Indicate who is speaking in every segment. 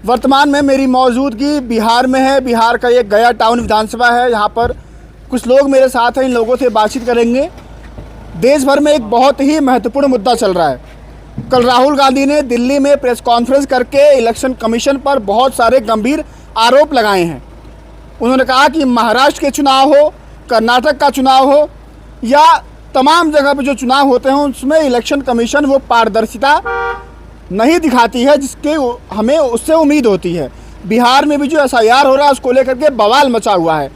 Speaker 1: वर्तमान में मेरी मौजूदगी बिहार में है। बिहार का एक गया टाउन विधानसभा है। यहाँ पर कुछ लोग मेरे साथ हैं, इन लोगों से बातचीत करेंगे। देश भर में एक बहुत ही महत्वपूर्ण मुद्दा चल रहा है। कल राहुल गांधी ने दिल्ली में प्रेस कॉन्फ्रेंस करके इलेक्शन कमीशन पर बहुत सारे गंभीर आरोप लगाए हैं। उन्होंने कहा कि महाराष्ट्र के चुनाव हो, कर्नाटक का चुनाव हो या तमाम जगह पर जो चुनाव होते हैं उसमें इलेक्शन कमीशन वो पारदर्शिता नहीं दिखाती है जिसके हमें उससे उम्मीद होती है। बिहार में भी जो एसआईआर हो रहा है उसको लेकर के बवाल मचा हुआ है।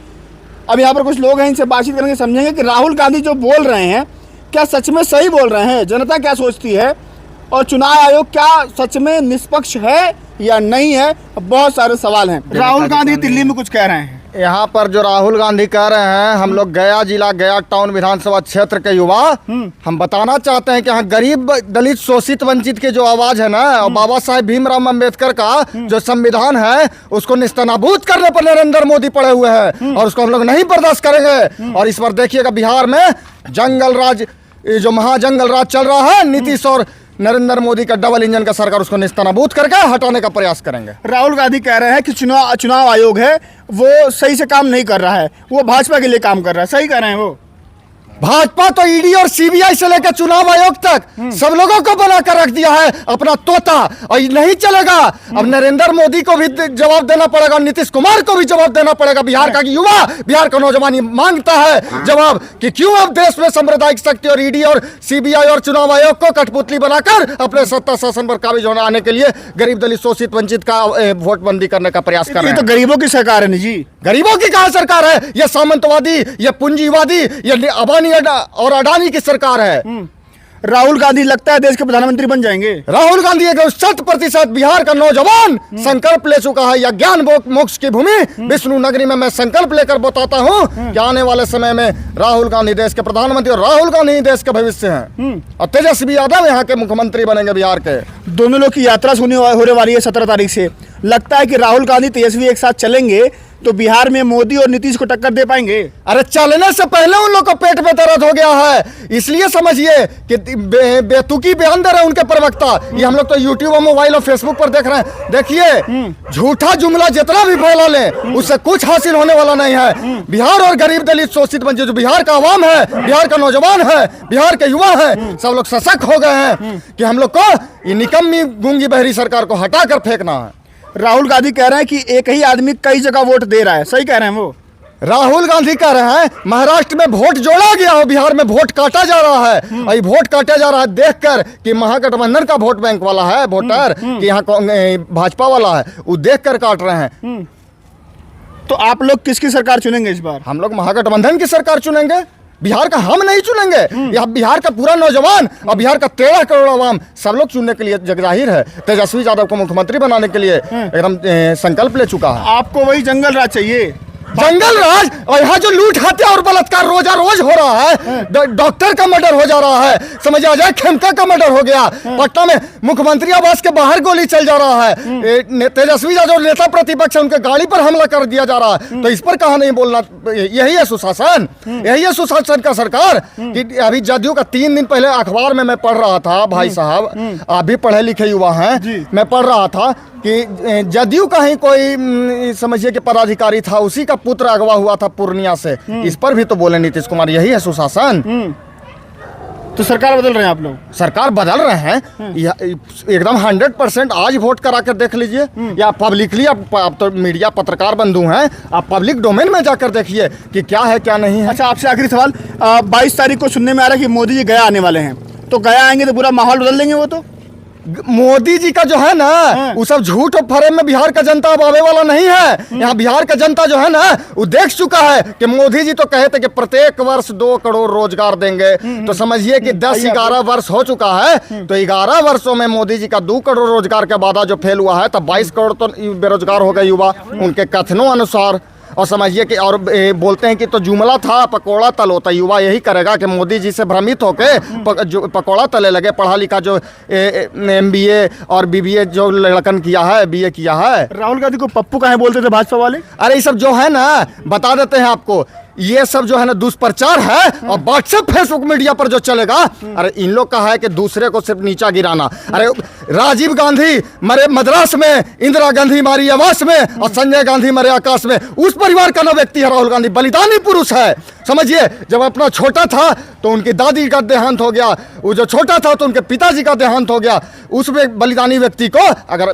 Speaker 1: अब यहाँ पर कुछ लोग हैं, इनसे बातचीत करेंगे, समझेंगे कि राहुल गांधी जो बोल रहे हैं क्या सच में सही बोल रहे हैं, जनता क्या सोचती है और चुनाव आयोग क्या सच में निष्पक्ष है या नहीं है। बहुत सारे सवाल हैं। राहुल गांधी दिल्ली में कुछ कह रहे हैं।
Speaker 2: यहाँ पर जो राहुल गांधी कह रहे हैं, हम लोग गया जिला गया टाउन विधानसभा क्षेत्र के युवा हम बताना चाहते हैं कि यहाँ गरीब दलित शोषित वंचित के जो आवाज है ना, और बाबा साहेब भीमराव अम्बेडकर का जो संविधान है उसको निस्तनाबूद करने पर नरेंद्र मोदी पड़े हुए हैं और उसको हम लोग नहीं बर्दाश्त करेंगे। और इस बार देखिएगा बिहार में जंगल राज, जो महाजंगल राज चल रहा है, नीतीश और नरेंद्र मोदी का डबल इंजन का सरकार, उसको निस्तनाबूद करके हटाने का प्रयास करेंगे।
Speaker 1: राहुल गांधी कह रहे हैं कि चुनाव आयोग है वो सही से काम नहीं कर रहा है, वो भाजपा के लिए काम कर रहा है। सही कह रहे हैं वो?
Speaker 2: भाजपा तो ईडी और सीबीआई से लेकर चुनाव आयोग तक सब लोगों को बनाकर रख दिया है अपना तोता, और ये नहीं चलेगा। अब नरेंद्र मोदी को भी जवाब देना पड़ेगा, नीतीश कुमार को भी जवाब देना पड़ेगा। बिहार का युवा, बिहार का नौजवान मांगता है जवाब कि क्यों अब देश में सांप्रदायिक शक्ति और ईडी और सीबीआई और चुनाव आयोग को कठपुतली बनाकर अपने सत्ता शासन पर काबिज होने आने के लिए गरीब दलित शोषित वंचित का वोटबंदी करने का प्रयास कर रहे हैं।
Speaker 1: तो गरीबों की सरकार है जी।
Speaker 2: गरीबों की कहाँ सरकार है? ये सामंतवादी, ये पूंजीवादी, ये अबानी और अडानी की सरकार है।
Speaker 1: राहुल गांधी लगता है देश के प्रधानमंत्री बन जाएंगे।
Speaker 2: राहुल गांधी एक 100% बिहार का नौजवान संकल्प ले चुका है। या ज्ञान मोक्ष की भूमि विष्णु नगरी में मैं संकल्प लेकर बताता हूँ कि आने वाले समय में राहुल गांधी देश के प्रधानमंत्री और राहुल गांधी देश के भविष्य हैं और तेजस्वी यादव यहाँ के मुख्यमंत्री बनेंगे बिहार के।
Speaker 1: दोनों लोग की यात्रा होने वाली है 17 तारीख से। लगता है कि राहुल गांधी तेजस्वी एक साथ चलेंगे तो बिहार में मोदी और नीतीश को टक्कर दे पाएंगे।
Speaker 2: अरे चलने से पहले उन लोग को पेट में दर्द हो गया है, इसलिए समझिए कि बेतुकी बयान दे रहे हैं उनके प्रवक्ता। ये हम लोग तो यूट्यूब और मोबाइल और फेसबुक पर देख रहे हैं। देखिए झूठा जुमला जितना भी फैला ले उससे कुछ हासिल होने वाला नहीं है। बिहार और गरीब दलित शोषित वंचित जो बिहार का आवाम है, बिहार का नौजवान है, बिहार के युवा है, सब लोग सशक्त हो गए हैं कि हम लोग को ये निकम्मी गूंगी बहरी सरकार को हटा कर फेंकना है।
Speaker 1: राहुल गांधी कह रहे हैं कि एक ही आदमी कई जगह वोट दे रहा है। सही कह रहे हैं वो?
Speaker 2: राहुल गांधी कह रहे हैं महाराष्ट्र में वोट जोड़ा गया हो, बिहार में वोट काटा जा रहा है। और ये वोट काटा जा रहा है देखकर कि महागठबंधन का वोट बैंक वाला है वोटर कि यहाँ भाजपा वाला है, वो देखकर काट रहे हैं।
Speaker 1: तो आप लोग किसकी सरकार चुनेंगे इस बार?
Speaker 2: हम लोग महागठबंधन की सरकार चुनेंगे। बिहार का हम नहीं चुनेंगे, यह बिहार का पूरा नौजवान और बिहार का 13 करोड़ आवाम सब लोग चुनने के लिए जगजाहिर है। तेजस्वी यादव को मुख्यमंत्री बनाने के लिए एकदम संकल्प ले चुका है।
Speaker 1: आपको वही जंगल राज चाहिए?
Speaker 2: जंगल राज, और यहाँ जो लूट हत्या और बलात्कार रोजा रोज हो रहा है, डॉक्टर का मर्डर हो जा रहा है, समझ आ जाए खेमका का मर्डर हो गया, पटना में मुख्यमंत्री आवास के बाहर गोली चल जा रहा है, तेजस्वी यादव नेता प्रतिपक्ष उनके गाड़ी पर हमला कर दिया जा रहा है। तो इस पर कहा नहीं बोलना? यही है सुशासन, यही है सुशासन का सरकार। कि अभी जदयू का 3 दिन पहले अखबार में मैं पढ़ रहा था, भाई साहब आप भी पढ़े लिखे युवा हैं, मैं पढ़ रहा था कि जदयू का ही कोई समझिए कि पदाधिकारी था, उसी का पुत्र अगवा हुआ था पूर्णिया से। इस पर भी तो बोले नीतीश कुमार, यही है सुशासन।
Speaker 1: तो सरकार बदल रहे हैं आप लोग?
Speaker 2: सरकार बदल रहे हैं एकदम 100%। आज वोट करा कर देख लीजिए, या पब्लिकली आप तो मीडिया पत्रकार बंधु हैं, आप पब्लिक डोमेन में जाकर देखिए कि क्या है क्या नहीं है।
Speaker 1: अच्छा, आपसे आखिरी सवाल, 22 तारीख को सुनने में आ रहा है कि मोदी जी गया आने वाले हैं, तो गया आएंगे तो पूरा माहौल बदल देंगे वो? तो
Speaker 2: मोदी जी का जो है ना वो सब झूठ और फरेब में बिहार का जनता अब आने वाला नहीं है। यहाँ बिहार का जनता जो है ना वो देख चुका है कि मोदी जी तो कहे थे कि प्रत्येक वर्ष 2 करोड़ रोजगार देंगे। तो समझिए कि 10-11 वर्ष हो चुका है, तो 11 वर्षों में मोदी जी का 2 करोड़ रोजगार का वादा जो फेल हुआ है, तब 22 करोड़ तो बेरोजगार हो गए युवा उनके कथनों अनुसार। और समझिए कि और बोलते हैं कि तो जुमला था पकोड़ा तल होता। युवा यही करेगा कि मोदी जी से भ्रमित होके पकोड़ा तले लगे। पढ़ा लिखा जो MBA और BBA जो लड़कन किया है, BA किया है।
Speaker 1: राहुल गांधी को पप्पू काहे बोलते थे भाजपा वाले?
Speaker 2: अरे ये सब जो है ना बता देते हैं आपको ये सब जो है ना दुष्प्रचार है और व्हाट्सएप फेसबुक मीडिया पर जो चलेगा, अरे इन लोग का है कि दूसरे को सिर्फ नीचा गिराना। अरे राजीव गांधी मरे मद्रास में, इंदिरा गांधी मारी आवास में और संजय गांधी मरे आकाश में। उस परिवार का ना व्यक्ति है राहुल गांधी, बलिदानी पुरुष है। समझिए, जब अपना छोटा था तो उनकी दादी का देहांत हो गया, वो जो छोटा था तो उनके पिताजी का देहांत हो गया। उस बलिदानी व्यक्ति को अगर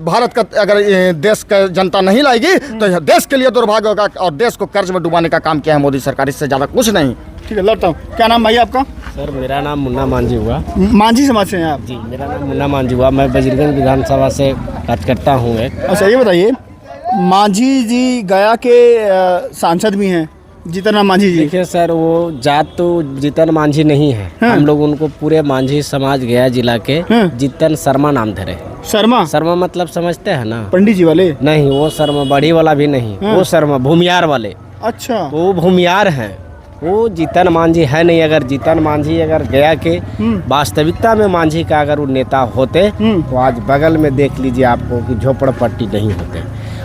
Speaker 2: भारत का, अगर देश का जनता नहीं लाएगी तो यह देश के लिए दुर्भाग्य होगा और देश को कर्ज में डुबाने का काम किया है मोदी सरकार, इससे ज्यादा कुछ नहीं।
Speaker 1: ठीक है, लौटता हूँ। क्या नाम भाई आपका?
Speaker 3: सर मेरा नाम मुन्ना मांझी हुआ।
Speaker 1: मांझी समाज से हैं आप?
Speaker 3: जी, मेरा नाम मुन्ना मांझी हुआ। मैं बजरगंज विधानसभा से कार्यकर्ता हूँ एक।
Speaker 1: अच्छा, ये बताइए, मांझी जी गया के सांसद भी हैं, जीतन राम मांझी जी।
Speaker 3: देखिए सर, वो जात तो जीतन मांझी नहीं है। हम लोग उनको पूरे मांझी समाज गया जिला के जीतन शर्मा नाम धरे।
Speaker 1: शर्मा?
Speaker 3: शर्मा मतलब समझते हैं ना?
Speaker 1: पंडित जी वाले?
Speaker 3: नहीं, वो शर्मा बड़ी वाला भी नहीं, वो शर्मा भूमियार वाले।
Speaker 1: अच्छा,
Speaker 3: वो भूमियार हैं, वो जीतन मांझी है नहीं। अगर जीतन मांझी अगर गया के वास्तविकता में मांझी का अगर वो नेता होते तो आज बगल में देख लीजिए आपको कि झोपड़पट्टी नहीं होते।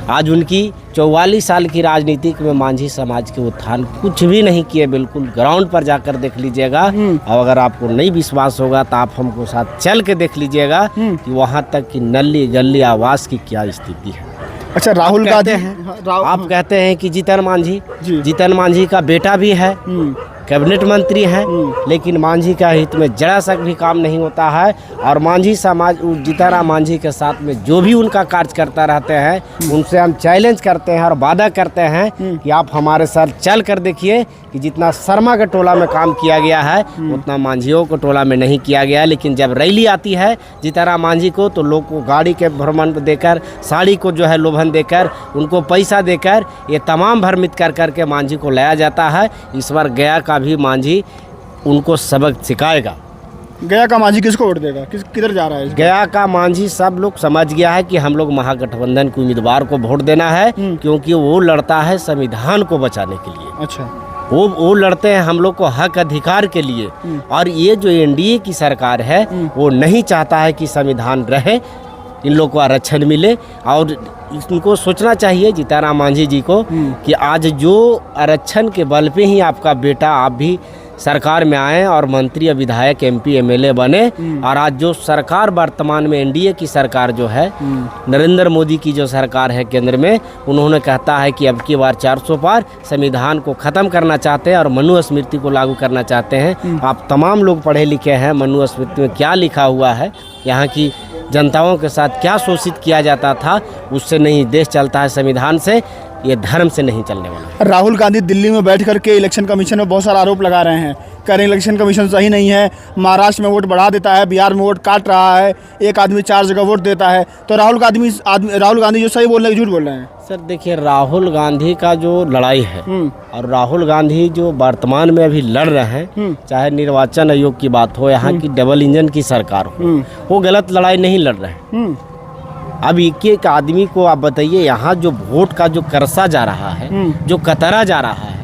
Speaker 3: आज उनकी 44 साल की राजनीति में मांझी समाज के उत्थान कुछ भी नहीं किए। बिल्कुल ग्राउंड पर जाकर देख लीजिएगा, और अगर आपको नहीं विश्वास होगा तो आप हमको साथ चल के देख लीजिएगा कि वहाँ तक की नली गली आवास की क्या स्थिति है।
Speaker 1: अच्छा, राहुल गांधी
Speaker 3: आप कहते हैं कि जीतन मांझी का बेटा भी है, कैबिनेट मंत्री हैं, लेकिन मांझी का हित में जरा सा भी काम नहीं होता है। और मांझी समाज जीतन राम मांझी के साथ में जो भी उनका कार्य करता रहते हैं, उनसे हम चैलेंज करते हैं और वादा करते हैं कि आप हमारे साथ चल कर देखिए कि जितना शर्मा के टोला में काम किया गया है उतना मांझियों को टोला में नहीं किया गया। लेकिन जब रैली आती है जीतन राम मांझी को तो लोग को गाड़ी के भ्रमण देकर, साड़ी को जो है लोभन देकर, उनको पैसा देकर ये तमाम भ्रमित कर करके मांझी को लाया जाता है। इस बार गया का भी मांझी उनको सबक सिखाएगा।
Speaker 1: गया का मांझी किसको वोट देगा? किधर जा रहा है?
Speaker 3: गया का मांझी सब लोग समझ गया है कि हम लोग महागठबंधन के उम्मीदवार को वोट देना है, क्योंकि वो लड़ता है संविधान को बचाने के लिए।
Speaker 1: अच्छा,
Speaker 3: वो लड़ते हैं हम लोग को हक अधिकार के लिए। और ये जो एनडीए की सरकार है वो नहीं चाहता है कि संविधान रहे, इन लोग को आरक्षण मिले। और इनको सोचना चाहिए जीतन राम मांझी जी को कि आज जो आरक्षण के बल पे ही आपका बेटा, आप भी सरकार में आए और मंत्री और विधायक एमपी एमएलए बने, और आज जो सरकार वर्तमान में एनडीए की सरकार जो है, नरेंद्र मोदी की जो सरकार है केंद्र में, उन्होंने कहता है कि अब की बार 400 पार संविधान को ख़त्म करना चाहते हैं और मनुस्मृति को लागू करना चाहते हैं। आप तमाम लोग पढ़े लिखे हैं, मनुस्मृति में क्या लिखा हुआ है, यहाँ की जनताओं के साथ क्या शोषित किया जाता था, उससे नहीं देश चलता है, संविधान से, ये धर्म से नहीं चलने वाला।
Speaker 1: राहुल गांधी दिल्ली में बैठ करके इलेक्शन कमीशन में बहुत सारा आरोप लगा रहे हैं, कह रहे हैं इलेक्शन कमीशन सही नहीं है, महाराष्ट्र में वोट बढ़ा देता है, बिहार में वोट काट रहा है, एक आदमी 4 जगह वोट देता है। तो राहुल गांधी जो सही बोल रहे हैं झूठ बोल रहे हैं?
Speaker 3: सर देखिए, राहुल गांधी का जो लड़ाई है और राहुल गांधी जो वर्तमान में अभी लड़ रहे हैं, चाहे निर्वाचन आयोग की बात हो, यहाँ की डबल इंजन की सरकार हो, वो गलत लड़ाई नहीं लड़ रहे हैं। अब एक एक आदमी को आप बताइए, यहाँ जो वोट का जो करसा जा रहा है, जो कतरा जा रहा है,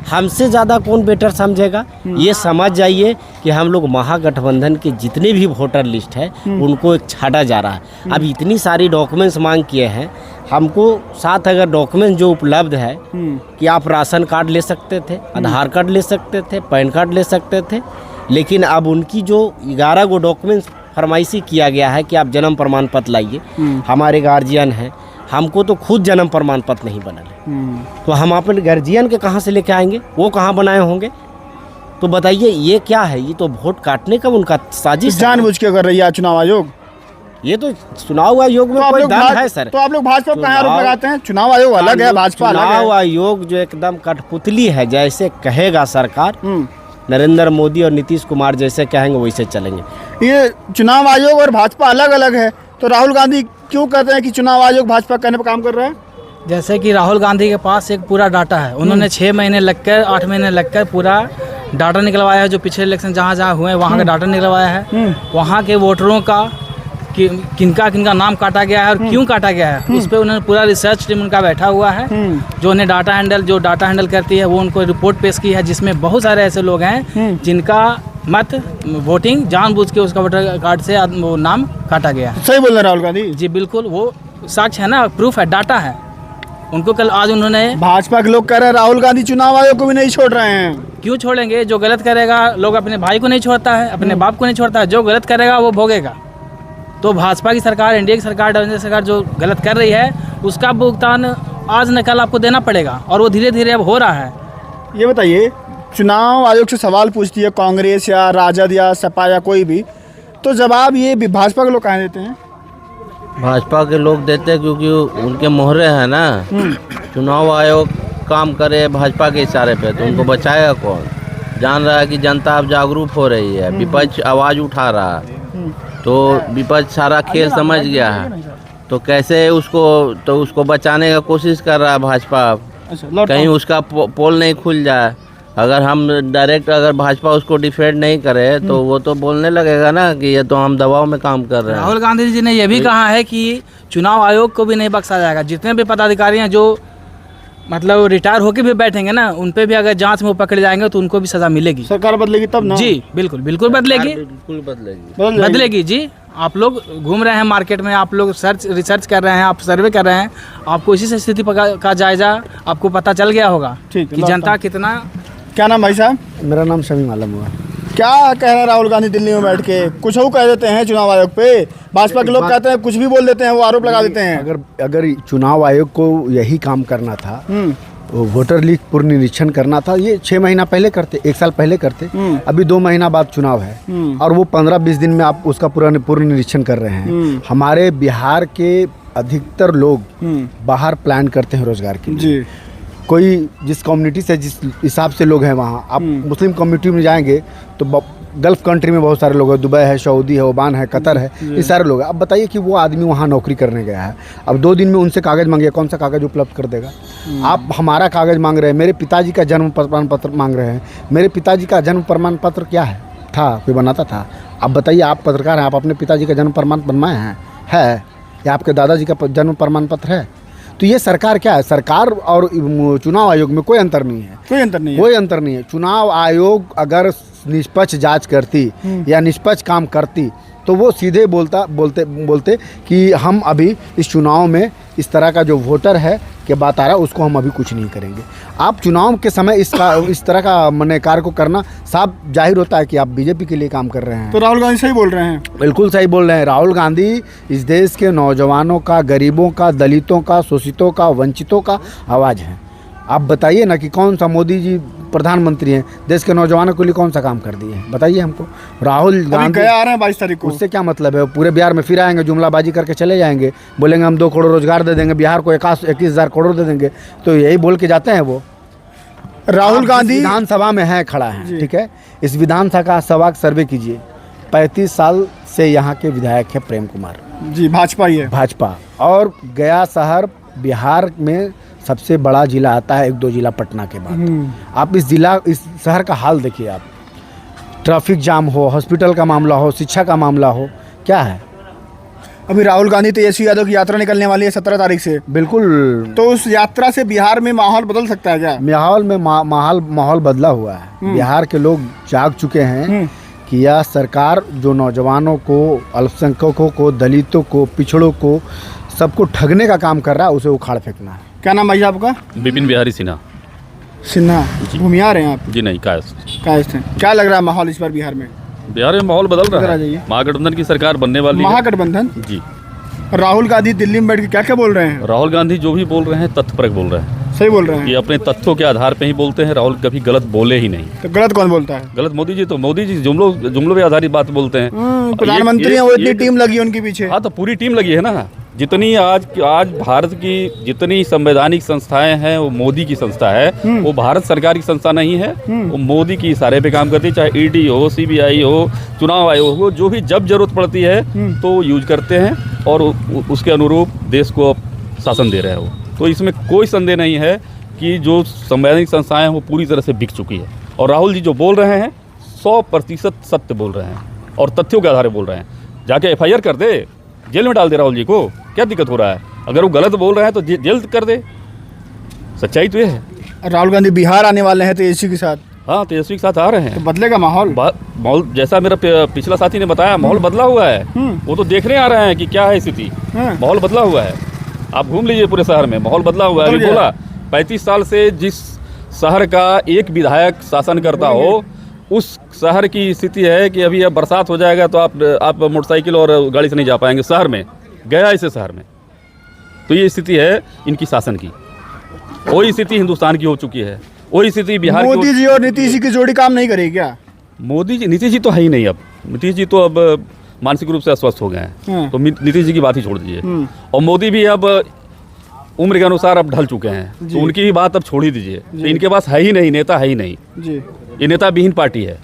Speaker 3: हमसे ज़्यादा कौन बेटर समझेगा? ये समझ जाइए कि हम लोग महागठबंधन के जितने भी वोटर लिस्ट है उनको एक छाटा जा रहा है। अब इतनी सारी डॉक्यूमेंट्स मांग किए हैं, हमको साथ अगर डॉक्यूमेंट जो उपलब्ध है कि आप राशन कार्ड ले सकते थे, आधार कार्ड ले सकते थे, पैन कार्ड ले सकते थे, लेकिन अब उनकी जो 11 गो डॉक्यूमेंट्स फरमाइशी किया गया है कि आप जन्म प्रमाण पत्र लाइए। हमारे गार्जियन हैं, हमको तो खुद जन्म प्रमाण पत्र नहीं बना है, तो हम अपने गार्जियन के कहाँ से लेके आएंगे? वो कहाँ बनाए होंगे? तो बताइए ये क्या है? ये तो वोट काटने का उनका साजिश
Speaker 1: जानबूझ के कर रही है चुनाव आयोग।
Speaker 3: ये तो चुनाव आयोग में कोई दम है सर?
Speaker 1: तो आप लोग भाजपा पर कहाँ आरोप लगाते हैं? चुनाव आयोग अलग है, भाजपा अलग है।
Speaker 3: चुनाव आयोग जो एकदम कठपुतली है, जैसे कहेगा सरकार, नरेंद्र मोदी और नीतीश कुमार जैसे कहेंगे वैसे चलेंगे।
Speaker 1: ये चुनाव आयोग और भाजपा अलग अलग है, तो राहुल गांधी क्यों कहते हैं कि चुनाव आयोग भाजपा करने पर काम कर रहा है?
Speaker 4: जैसे कि राहुल गांधी के पास एक पूरा डाटा है, उन्होंने 6 महीने लगकर 8 महीने लगकर पूरा डाटा निकलवाया है। जो पिछले इलेक्शन जहाँ जहाँ हुए वहाँ का डाटा निकलवाया है, वहाँ के वोटरों का किनका किनका नाम काटा गया है और क्यों काटा गया है, उस पर उन्होंने पूरा रिसर्च टीम उनका बैठा हुआ है, जो उन्हें डाटा हैंडल करती है, वो उनको रिपोर्ट पेश की है, जिसमें बहुत सारे ऐसे लोग हैं जिनका मत वोटिंग जानबूझ के उसका वोटर कार्ड से वो नाम काटा गया है।
Speaker 1: सही बोल रहे राहुल गांधी
Speaker 4: जी, बिल्कुल, वो साक्ष्य है ना, प्रूफ है, डाटा है। उनको कल आज उन्होंने
Speaker 1: भाजपा के लोग कह रहे हैं राहुल गांधी चुनाव आयोग को भी नहीं छोड़ रहे हैं।
Speaker 4: क्यों छोड़ेंगे? जो गलत करेगा, लोग अपने भाई को नहीं छोड़ता है, अपने बाप को नहीं छोड़ता है, जो गलत करेगा वो भोगेगा। तो भाजपा की सरकार, एनडीए की सरकार, डबल सरकार जो गलत कर रही है उसका भुगतान आज न कल आपको देना पड़ेगा, और वो धीरे धीरे अब हो रहा है।
Speaker 1: ये बताइए, चुनाव आयोग से सवाल पूछती है कांग्रेस या राजद या सपा या कोई भी, तो जवाब ये भाजपा के लोग कहाँ देते हैं?
Speaker 5: भाजपा के लोग देते हैं क्योंकि उनके मोहरे हैं ना। चुनाव आयोग काम करे भाजपा के इशारे पे तो उनको बचाएगा कौन? जान रहा है कि जनता अब जागरूक हो रही है, विपक्ष आवाज़ उठा रहा है, तो विपक्ष सारा खेल समझ गया है, तो कैसे उसको बचाने का कोशिश कर रहा है भाजपा। कहीं उसका पोल नहीं खुल जाए। अगर हम डायरेक्ट अगर भाजपा उसको डिफेंड नहीं करे तो वो तो बोलने लगेगा ना कि ये तो हम दबाव में काम कर रहे हैं।
Speaker 4: राहुल गांधी जी ने यह भी कहा है कि चुनाव आयोग को भी नहीं बख्शा जाएगा। जितने भी पदाधिकारी हैं जो मतलब रिटायर होके भी बैठेंगे ना, उन पे भी अगर जांच में पकड़े जाएंगे तो उनको भी सजा मिलेगी।
Speaker 1: सरकार बदलेगी तब ना? जी
Speaker 4: बिल्कुल बिल्कुल बदलेगी,
Speaker 5: बिल्कुल बदलेगी,
Speaker 4: बदलेगी जी। आप लोग घूम रहे हैं मार्केट में, आप लोग रिसर्च कर रहे हैं, आप सर्वे कर रहे हैं, आपको इसी से स्थिति का जायजा आपको पता चल गया होगा कि जनता कितना।
Speaker 1: क्या नाम भाई साहब?
Speaker 2: मेरा नाम शमी आलम हुआ।
Speaker 1: क्या कह रहे हैं राहुल गांधी दिल्ली में बैठ के? कुछ वो कह देते हैं चुनाव आयोग पे, भाजपा के लोग कहते हैं कुछ भी बोल देते हैं, वो आरोप लगा देते हैं।
Speaker 2: अगर चुनाव आयोग को यही काम करना था, वोटर लिस्ट पुनरीक्षण करना था, ये 6 महीना पहले करते, 1 साल पहले करते। अभी 2 महीना बाद चुनाव है और वो 15-20 दिन में आप उसका पुनरीक्षण कर रहे हैं। हमारे बिहार के अधिकतर लोग बाहर प्लान करते हैं रोजगार के लिए। कोई जिस कम्युनिटी से, जिस हिसाब से लोग हैं वहाँ, आप मुस्लिम कम्युनिटी में जाएंगे तो गल्फ कंट्री में बहुत सारे लोग हैं, दुबई है, सऊदी है, ओमान है, कतर है, ये सारे लोग हैं। अब बताइए कि वो आदमी वहाँ नौकरी करने गया है, अब 2 दिन में उनसे कागज़ मांगिए, कौन सा कागज़ उपलब्ध कर देगा? आप हमारा कागज़ मांग रहे हैं, मेरे पिताजी का जन्म प्रमाण पत्र मांग रहे हैं। मेरे पिताजी का जन्म प्रमाण पत्र क्या है? था, कोई बनाता था? आप बताइए, आप पत्रकार हैं, आप अपने पिताजी का जन्म प्रमाण बनवाए हैं? है? या आपके दादाजी का जन्म प्रमाण पत्र है? तो ये सरकार क्या है? सरकार और चुनाव आयोग में कोई अंतर नहीं है,
Speaker 1: कोई अंतर नहीं है,
Speaker 2: कोई अंतर नहीं है। चुनाव आयोग अगर निष्पक्ष जांच करती या निष्पक्ष काम करती तो वो सीधे बोलते कि हम अभी इस चुनाव में इस तरह का जो वोटर है कि बात आ रहा है उसको हम अभी कुछ नहीं करेंगे। आप चुनाव के समय इस तरह का मने कार्य को करना साफ जाहिर होता है कि आप बीजेपी के लिए काम कर रहे हैं।
Speaker 1: तो राहुल गांधी सही बोल रहे हैं?
Speaker 2: बिल्कुल सही बोल रहे हैं। राहुल गांधी इस देश के नौजवानों का, गरीबों का, दलितों का, शोषितों का, वंचितों का आवाज़ है। आप बताइए ना कि कौन सा मोदी जी प्रधानमंत्री हैं, देश के नौजवानों के लिए कौन सा काम कर दिए हैं? बताइए हमको। राहुल गांधी
Speaker 1: गया आ रहे हैं 22 तारीख को,
Speaker 2: उससे क्या मतलब है? पूरे बिहार में फिर आएंगे, जुमलाबाजी करके चले जाएंगे, बोलेंगे हम 2 करोड़ रोजगार दे देंगे, बिहार को 21,000 करोड़ दे देंगे, तो यही बोल के जाते हैं वो।
Speaker 1: राहुल गांधी
Speaker 2: विधानसभा में है, खड़ा है, ठीक है। इस विधानसभा का सर्वे कीजिए, 35 साल से यहाँ के विधायक है प्रेम कुमार
Speaker 1: जी, भाजपा ही है,
Speaker 2: भाजपा। और गया शहर बिहार में सबसे बड़ा जिला आता है, 1-2 जिला पटना के बाद। आप इस शहर का हाल देखिए, आप ट्रैफिक जाम हो, हॉस्पिटल का मामला हो, शिक्षा का मामला हो, क्या है?
Speaker 1: अभी राहुल गांधी तेजस्वी यादव की यात्रा निकलने वाली है 17 तारीख से।
Speaker 2: बिल्कुल।
Speaker 1: तो उस यात्रा से बिहार में माहौल बदल सकता है क्या?
Speaker 2: माहौल में माहौल बदला हुआ है। बिहार के लोग जाग चुके हैं कि यह सरकार जो नौजवानों को, अल्पसंख्यकों को, दलितों को, पिछड़ों को, सबको ठगने का काम कर रहा है, उसे उखाड़ फेंकना है।
Speaker 1: क्या नाम भैया आपका?
Speaker 6: विपिन बिहारी सिन्हा।
Speaker 1: सिन्हा, घूमियार हैं आप?
Speaker 6: जी नहीं,
Speaker 1: कायस्थ हैं। क्या लग रहा है माहौल इस बार बिहार में?
Speaker 6: बिहार में माहौल बदल रहा है। महागठबंधन की सरकार बनने वाली है।
Speaker 1: महागठबंधन
Speaker 6: जी।
Speaker 1: राहुल गांधी दिल्ली में बैठ के क्या क्या बोल रहे हैं?
Speaker 6: राहुल गांधी जो भी बोल रहे हैं तथ्यपरक बोल रहे हैं,
Speaker 1: सही बोल रहे हैं।
Speaker 6: ये अपने तथ्यों के आधार पे ही बोलते हैं। राहुल कभी गलत बोले ही नहीं।
Speaker 1: तो गलत कौन बोलता है?
Speaker 6: गलत मोदी जी। तो मोदी जी जुमलों पे आधारित बात बोलते हैं।
Speaker 1: प्रधानमंत्री हैं वो, इतनी टीम लगी उनके पीछे।
Speaker 6: हाँ, तो पूरी टीम लगी है ना। जितनी आज भारत की जितनी संवैधानिक संस्थाएं हैं वो मोदी की संस्था है, वो भारत सरकार की संस्था नहीं है। वो मोदी की इशारे पे काम करती है, चाहे ईडी हो, सीबीआई हो, चुनाव आयोग हो, जो भी जब जरूरत पड़ती है तो यूज करते हैं और उसके अनुरूप देश को शासन दे रहे हैं वो। तो इसमें कोई संदेह नहीं है कि जो संवैधानिक संस्थाएं हैं वो पूरी तरह से बिक चुकी है। और राहुल जी जो बोल रहे हैं 100% सत्य बोल रहे हैं और तथ्यों के आधार बोल रहे हैं। जाके FIR कर दे, जेल में डाल दे राहुल जी को, क्या दिक्कत हो रहा है? अगर वो गलत बोल रहे हैं तो जेल कर दे। सच्चाई तो ये है।
Speaker 1: राहुल गांधी बिहार आने वाले हैं तेजस्वी के साथ।
Speaker 6: हाँ, तेजस्वी के साथ आ रहे हैं।
Speaker 1: तो बदलेगा माहौल?
Speaker 6: माहौल जैसा मेरा पिछला साथी ने बताया, माहौल बदला हुआ है। वो तो देखने आ रहे हैं कि क्या है स्थिति। माहौल बदला हुआ है। आप घूम लीजिए पूरे शहर में, माहौल बदला हुआ है।
Speaker 1: बदल
Speaker 6: अभी
Speaker 1: गया।
Speaker 6: बोला 35 साल से जिस शहर का एक विधायक शासन करता हो, उस शहर की स्थिति है कि अभी अब बरसात हो जाएगा तो आप मोटरसाइकिल और गाड़ी से नहीं जा पाएंगे शहर में, गया ऐसे शहर में। तो ये स्थिति है इनकी शासन की। वही स्थिति हिंदुस्तान की हो चुकी है, वही स्थिति बिहार की
Speaker 1: मोदी जी और नीतीश जी की जोड़ी काम नहीं करेगी क्या?
Speaker 6: मोदी जी, नीतीश जी तो है ही नहीं अब। नीतीश जी तो अब मानसिक रूप से अस्वस्थ हो गए हैं, तो नीतीश जी की बात ही छोड़ दीजिए। और मोदी भी अब उम्र के अनुसार अब ढल चुके हैं, तो उनकी भी बात अब छोड़ ही दीजिए। तो इनके पास है ही नहीं, नेता है ही नहीं
Speaker 1: जी।
Speaker 6: ये नेता विहीन पार्टी है,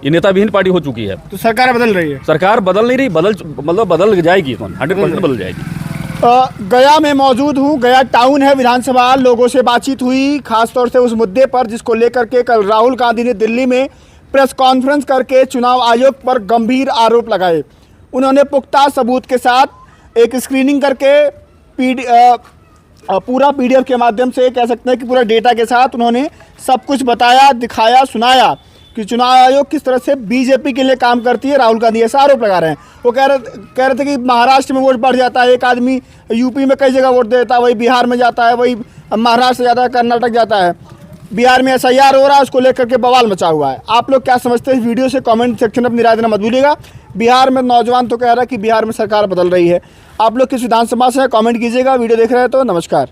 Speaker 6: ये नेता विहीन पार्टी हो चुकी है।
Speaker 1: तो सरकार बदल रही है।
Speaker 6: सरकार बदल नहीं रही, बदल जाएगी तो 100% बदल जाएगी।
Speaker 1: गया में मौजूद हूँ, गया टाउन है विधानसभा। लोगों से बातचीत हुई खासतौर से उस मुद्दे पर जिसको लेकर के कल राहुल गांधी ने दिल्ली में प्रेस कॉन्फ्रेंस करके चुनाव आयोग पर गंभीर आरोप लगाए। उन्होंने पुख्ता सबूत के साथ एक स्क्रीनिंग करके पूरा PDF के माध्यम से कह सकते हैं कि पूरा डेटा के साथ उन्होंने सब कुछ बताया, दिखाया, सुनाया कि चुनाव आयोग किस तरह से बीजेपी के लिए काम करती है। राहुल गांधी ऐसा आरोप लगा रहे हैं। वो कह रहे थे कि महाराष्ट्र में वोट बढ़ जाता है, एक आदमी यूपी में कई जगह वोट देता है, वही बिहार में जाता है, वही महाराष्ट्र जाता है, कर्नाटक जाता है, बिहार में SIR हो रहा है, उसको लेकर के बवाल मचा हुआ है। आप लोग क्या समझते हैं इस वीडियो से कमेंट सेक्शन में अपनी राय देना मत भूलिएगा। बिहार में नौजवान तो कह रहा है कि बिहार में सरकार बदल रही है। आप लोग किस विधानसभा से कमेंट कीजिएगा। वीडियो देख रहे हैं तो नमस्कार।